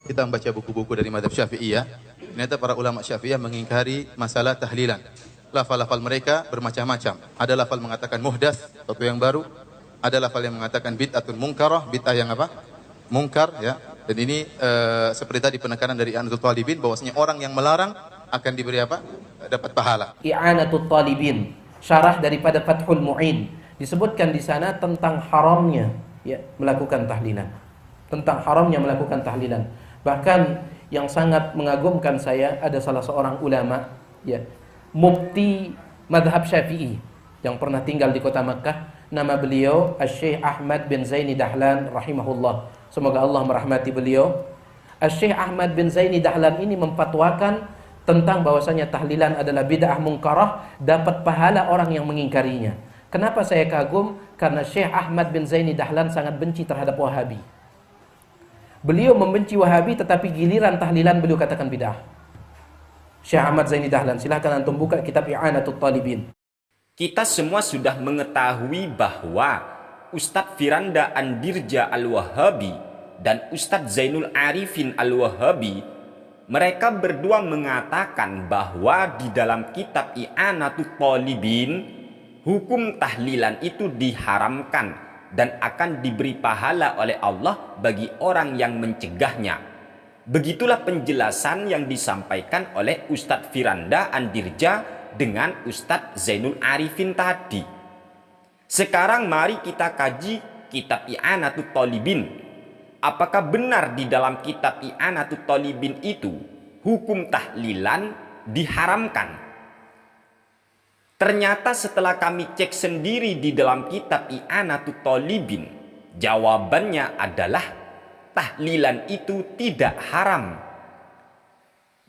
Kita membaca buku-buku dari mazhab Syafi'iyah, ternyata para ulama Syafi'iyah mengingkari masalah tahlilan. Lafal-lafal mereka bermacam-macam. Ada lafal mengatakan muhdats, sesuatu yang baru. Ada lafal yang mengatakan bid'atun munkarah, bid'ah yang apa? Mungkar, ya. Dan ini seperti tadi penekanan dari Anatul Talibin bahwasanya orang yang melarang akan diberi apa? Dapat pahala. I'anatul Talibin, syarah daripada Fathul Mu'in, disebutkan di sana tentang haramnya ya melakukan tahlilan. Tentang haramnya melakukan tahlilan. Bahkan yang sangat mengagumkan saya, ada salah seorang ulama ya, mufti madhab Syafi'i yang pernah tinggal di kota Makkah. Nama beliau Asy-Syaikh Ahmad bin Zaini Dahlan rahimahullah. Semoga Allah merahmati beliau. Asy-Syaikh Ahmad bin Zaini Dahlan ini memfatwakan tentang bahwasanya tahlilan adalah bid'ah mungkarah, dapat pahala orang yang mengingkarinya. Kenapa saya kagum? Karena Syekh Ahmad bin Zaini Dahlan sangat benci terhadap Wahabi. Beliau membenci Wahabi, tetapi giliran tahlilan beliau katakan bid'ah. Syekh Ahmad Zaini Dahlan, silahkan antum buka kitab I'anatul Talibin. Kita semua sudah mengetahui bahwa Ustadz Firanda Andirja Al-Wahabi dan Ustadz Zainul Arifin Al-Wahabi, mereka berdua mengatakan bahwa di dalam kitab I'anatul Talibin, hukum tahlilan itu diharamkan dan akan diberi pahala oleh Allah bagi orang yang mencegahnya. Begitulah penjelasan yang disampaikan oleh Ustadz Firanda Andirja dengan Ustadz Zainul Arifin tadi. Sekarang mari kita kaji kitab I'anatul Talibin. Apakah benar di dalam kitab I'anatul Talibin itu hukum tahlilan diharamkan? Ternyata setelah kami cek sendiri di dalam kitab I'anatul Talibin, jawabannya adalah tahlilan itu tidak haram.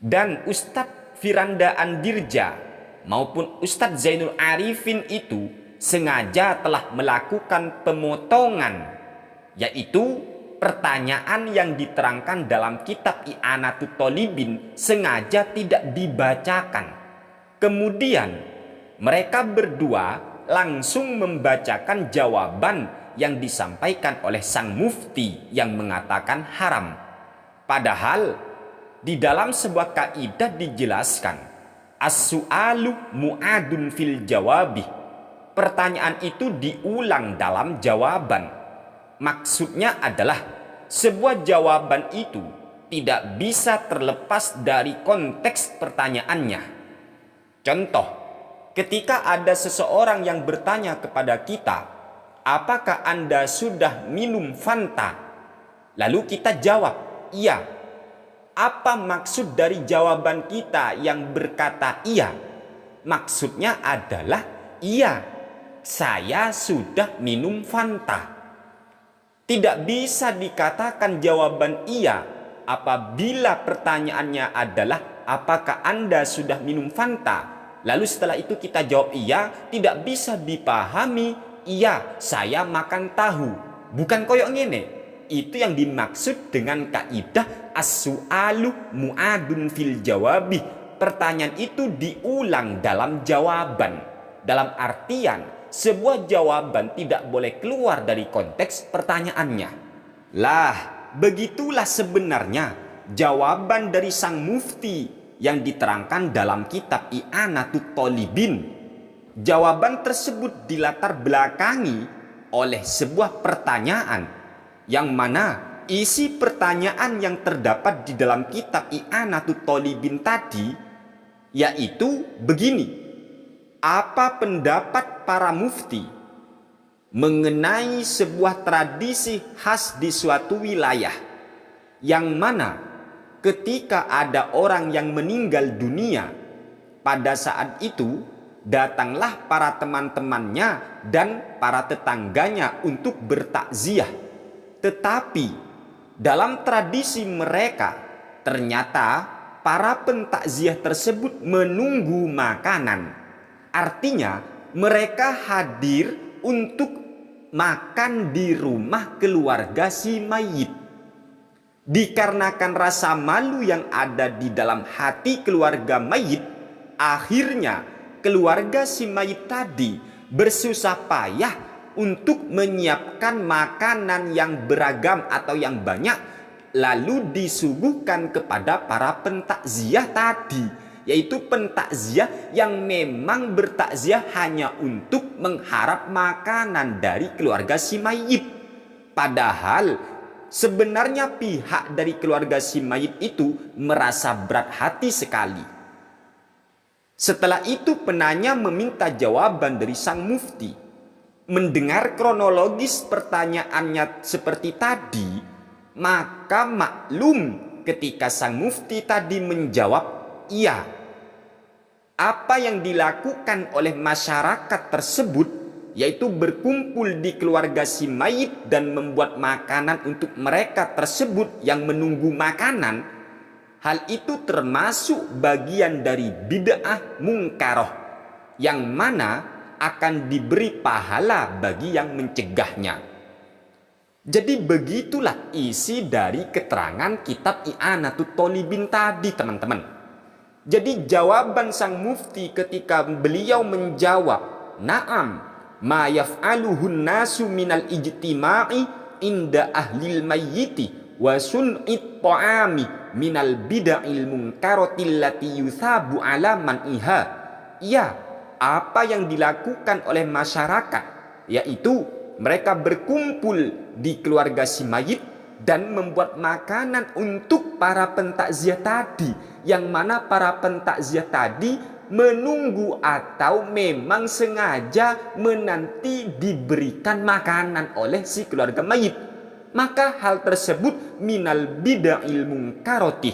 Dan Ustadz Firanda Andirja maupun Ustadz Zainul Arifin itu sengaja telah melakukan pemotongan, yaitu pertanyaan yang diterangkan dalam kitab I'anatul Talibin sengaja tidak dibacakan. Kemudian mereka berdua langsung membacakan jawaban yang disampaikan oleh sang mufti yang mengatakan haram. Padahal di dalam sebuah kaidah dijelaskan, as-su'alu mu'adun fil jawabi. Pertanyaan itu diulang dalam jawaban. Maksudnya adalah sebuah jawaban itu tidak bisa terlepas dari konteks pertanyaannya. Contoh, ketika ada seseorang yang bertanya kepada kita, apakah Anda sudah minum Fanta? Lalu kita jawab, iya. Apa maksud dari jawaban kita yang berkata iya? Maksudnya adalah, iya, saya sudah minum Fanta. Tidak bisa dikatakan jawaban iya apabila pertanyaannya adalah, apakah Anda sudah minum Fanta? Lalu setelah itu kita jawab iya, tidak bisa dipahami, iya saya makan tahu. Bukan koyok ngene. Itu yang dimaksud dengan kaidah as-su'alu mu'adun fil jawabi. Pertanyaan itu diulang dalam jawaban. Dalam artian sebuah jawaban tidak boleh keluar dari konteks pertanyaannya. Lah, begitulah sebenarnya jawaban dari sang mufti yang diterangkan dalam kitab I'anatul Talibin. Jawaban tersebut dilatar belakangi oleh sebuah pertanyaan, yang mana isi pertanyaan yang terdapat di dalam kitab I'anatul Talibin tadi yaitu begini: apa pendapat para mufti mengenai sebuah tradisi khas di suatu wilayah, yang mana ketika ada orang yang meninggal dunia, pada saat itu datanglah para teman-temannya dan para tetangganya untuk bertakziah. Tetapi dalam tradisi mereka, ternyata para pentakziah tersebut menunggu makanan. Artinya mereka hadir untuk makan di rumah keluarga si mayit. Dikarenakan rasa malu yang ada di dalam hati keluarga mayit, akhirnya keluarga si mayit tadi bersusah payah untuk menyiapkan makanan yang beragam atau yang banyak lalu disuguhkan kepada para pentakziah tadi, yaitu pentakziah yang memang bertakziah hanya untuk mengharap makanan dari keluarga si mayit. Padahal sebenarnya pihak dari keluarga si mayit itu merasa berat hati sekali. Setelah itu penanya meminta jawaban dari sang mufti. Mendengar kronologis pertanyaannya seperti tadi, maka maklum ketika sang mufti tadi menjawab, iya. Apa yang dilakukan oleh masyarakat tersebut, yaitu berkumpul di keluarga si mayit dan membuat makanan untuk mereka tersebut yang menunggu makanan, hal itu termasuk bagian dari bid'ah mungkaroh, yang mana akan diberi pahala bagi yang mencegahnya. Jadi begitulah isi dari keterangan kitab I'anatut Thalibin tadi, teman-teman. Jadi jawaban sang mufti ketika beliau menjawab, "Na'am, ma yaf'aluhun nasu minal ijtima'i inda ahlil mayyiti wa sun'it ta'ami minal bid'il munkarati allati yuthabu ala man'iha." Ya, apa yang dilakukan oleh masyarakat, yaitu mereka berkumpul di keluarga si mayit dan membuat makanan untuk para pentakziah tadi, yang mana para pentakziah tadi menunggu atau memang sengaja menanti diberikan makanan oleh si keluarga mayit. Maka hal tersebut minal bid'il munkarati.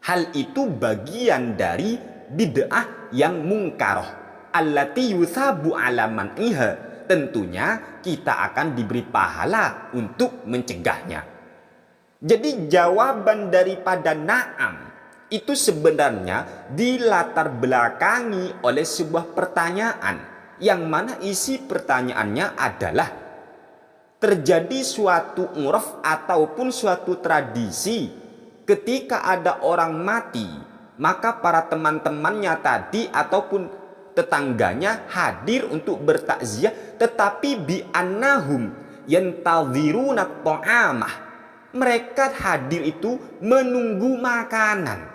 Hal itu bagian dari bid'ah yang mungkaroh, allati yuthabu ala man'iha. Tentunya kita akan diberi pahala untuk mencegahnya. Jadi jawaban daripada na'am itu sebenarnya dilatar belakangi oleh sebuah pertanyaan, yang mana isi pertanyaannya adalah terjadi suatu urf ataupun suatu tradisi ketika ada orang mati, maka para teman-temannya tadi ataupun tetangganya hadir untuk bertakziah, tetapi bi annahum yantadhiruna ta'amah. Mereka hadir itu menunggu makanan.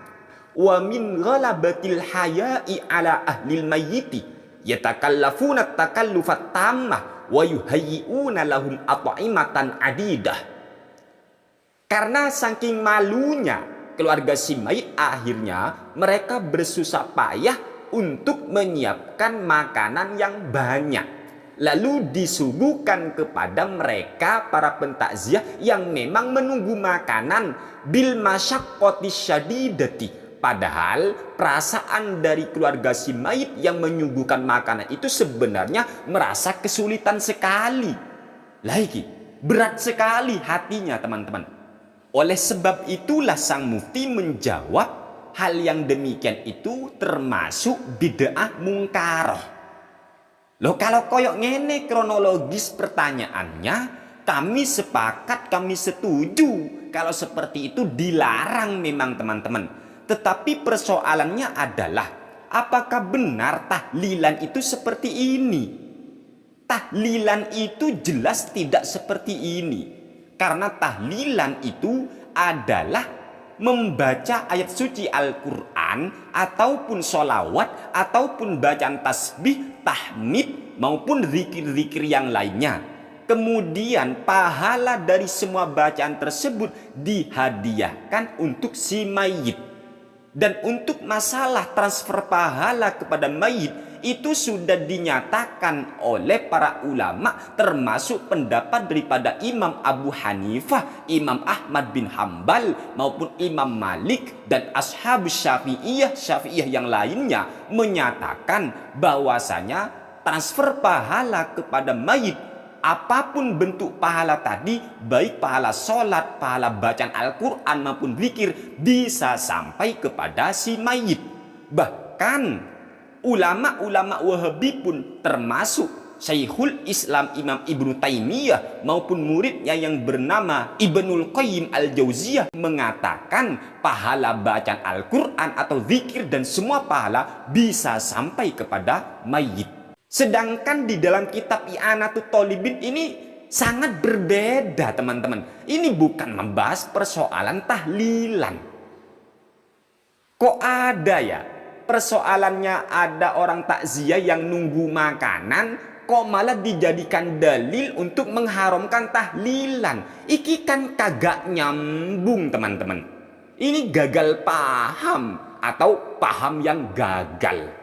Wa min ghalabatil haya'i ala ahlil mayyiti yatakallafuna takallufat tammah wa yuhayyi'una lahum at'imatan adidah. Karena saking malunya keluarga si mayit, akhirnya mereka bersusah payah untuk menyiapkan makanan yang banyak, lalu disuguhkan kepada mereka para pentakziah yang memang menunggu makanan bil masyaqqati syadidati. Padahal perasaan dari keluarga si mayit yang menyuguhkan makanan itu sebenarnya merasa kesulitan sekali. Lagi berat sekali hatinya, teman-teman. Oleh sebab itulah sang mufti menjawab, hal yang demikian itu termasuk bid'ah mungkaroh. Loh, kalau koyok ngene kronologis pertanyaannya, kami sepakat, kami setuju kalau seperti itu dilarang memang, teman-teman. Tetapi persoalannya adalah, apakah benar tahlilan itu seperti ini? Tahlilan itu jelas tidak seperti ini. Karena tahlilan itu adalah membaca ayat suci Al-Quran ataupun sholawat ataupun bacaan tasbih, tahmid maupun zikir-zikir yang lainnya. Kemudian pahala dari semua bacaan tersebut dihadiahkan untuk si mayit. Dan untuk masalah transfer pahala kepada mayit itu sudah dinyatakan oleh para ulama, termasuk pendapat daripada Imam Abu Hanifah, Imam Ahmad bin Hambal maupun Imam Malik dan ashabus Syafi'iyah yang lainnya menyatakan bahwasanya transfer pahala kepada mayit, apapun bentuk pahala tadi, baik pahala sholat, pahala bacaan Al-Quran maupun zikir, bisa sampai kepada si mayit. Bahkan ulama-ulama Wahabi pun termasuk Syekhul Islam Imam Ibnu Taimiyah maupun muridnya yang bernama Ibnul Qayyim Al-Jauziyah mengatakan pahala bacaan Al-Quran atau zikir dan semua pahala bisa sampai kepada mayit. Sedangkan di dalam kitab I'anatut Thalibin ini sangat berbeda teman-teman. Ini bukan membahas persoalan tahlilan. Kok ada ya persoalannya ada orang takziah yang nunggu makanan, kok malah dijadikan dalil untuk mengharamkan tahlilan. Iki kan kagak nyambung teman-teman. Ini gagal paham atau paham yang gagal.